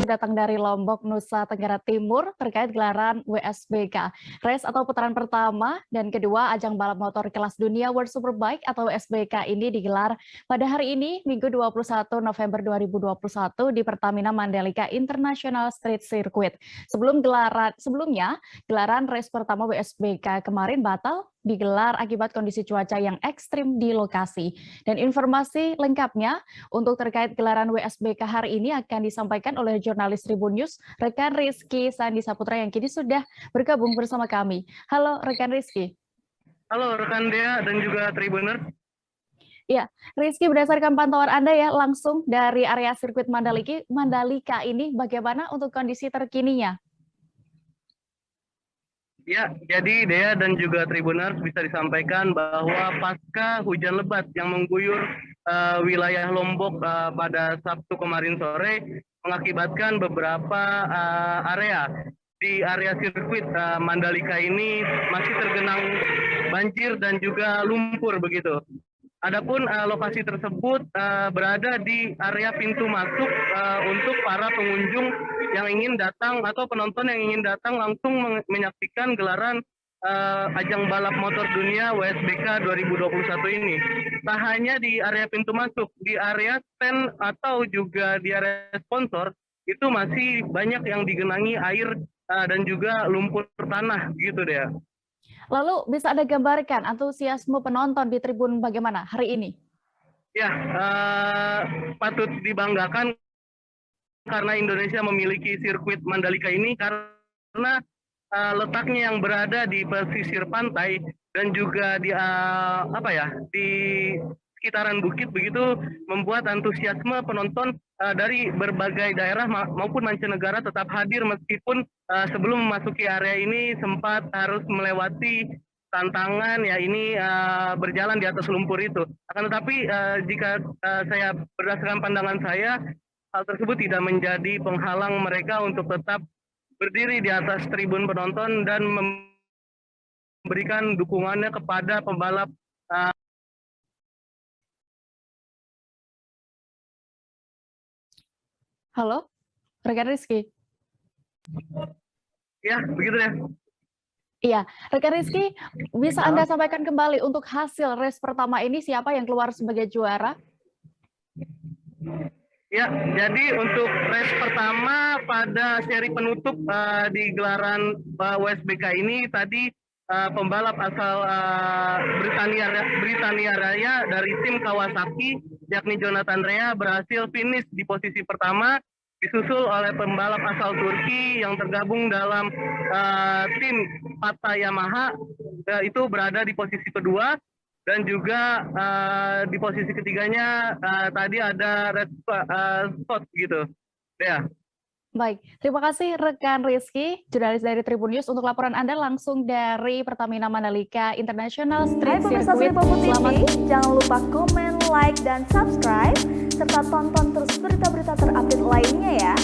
Datang dari Lombok, Nusa Tenggara Timur terkait gelaran WSBK. Race atau putaran pertama dan kedua ajang balap motor kelas dunia World Superbike atau WSBK ini digelar pada hari ini, Minggu 21 November 2021 di Pertamina Mandalika International Street Circuit. Sebelumnya, gelaran race pertama WSBK kemarin batal digelar akibat kondisi cuaca yang ekstrim di lokasi. Dan informasi lengkapnya untuk terkait gelaran WSBK hari ini akan disampaikan oleh jurnalis Tribun News, rekan Rizky Sandi Saputra yang kini sudah bergabung bersama kami. Halo rekan Rizky. Halo rekan Dea dan juga Tribuner. Ya, Rizky, berdasarkan pantauan Anda ya langsung dari area sirkuit Mandalika ini, bagaimana untuk kondisi terkininya? Ya, jadi Dea dan juga Tribuners bisa disampaikan bahwa pasca hujan lebat yang mengguyur wilayah Lombok pada Sabtu kemarin sore mengakibatkan beberapa area di area sirkuit Mandalika ini masih tergenang banjir dan juga lumpur begitu. Adapun lokasi tersebut berada di area pintu masuk untuk para pengunjung yang ingin datang atau penonton yang ingin datang langsung menyaksikan gelaran ajang balap motor dunia WSBK 2021 ini. Tak hanya di area pintu masuk, di area stand atau juga di area sponsor itu masih banyak yang digenangi air dan juga lumpur tanah gitu deh. Lalu bisa Anda gambarkan antusiasme penonton di tribun bagaimana hari ini? Ya, patut dibanggakan karena Indonesia memiliki sirkuit Mandalika ini karena letaknya yang berada di pesisir pantai dan juga di di sekitaran bukit begitu membuat antusiasme penonton dari berbagai daerah maupun mancanegara tetap hadir meskipun sebelum memasuki area ini sempat harus melewati tantangan ya ini berjalan di atas lumpur itu. Akan tetapi jika saya berdasarkan pandangan saya hal tersebut tidak menjadi penghalang mereka untuk tetap berdiri di atas tribun penonton dan memberikan dukungannya kepada pembalap. Halo, rekan Rizky. Ya, begitu ya. Iya, rekan Rizky, bisa Anda sampaikan kembali untuk hasil race pertama ini siapa yang keluar sebagai juara? Ya, jadi untuk race pertama pada seri penutup di gelaran WSBK ini tadi pembalap asal Britania Raya dari tim Kawasaki yakni Jonathan Rea berhasil finish di posisi pertama, disusul oleh pembalap asal Turki yang tergabung dalam tim Pata Yamaha itu berada di posisi kedua, dan juga di posisi ketiganya tadi ada Red Spot gitu. Ya. Baik, terima kasih rekan Rizky, jurnalis dari Tribun News untuk laporan Anda langsung dari Pertamina Mandalika International Street Circuit. Jangan lupa komen, like, dan subscribe, serta tonton terus berita-berita terupdate lainnya ya.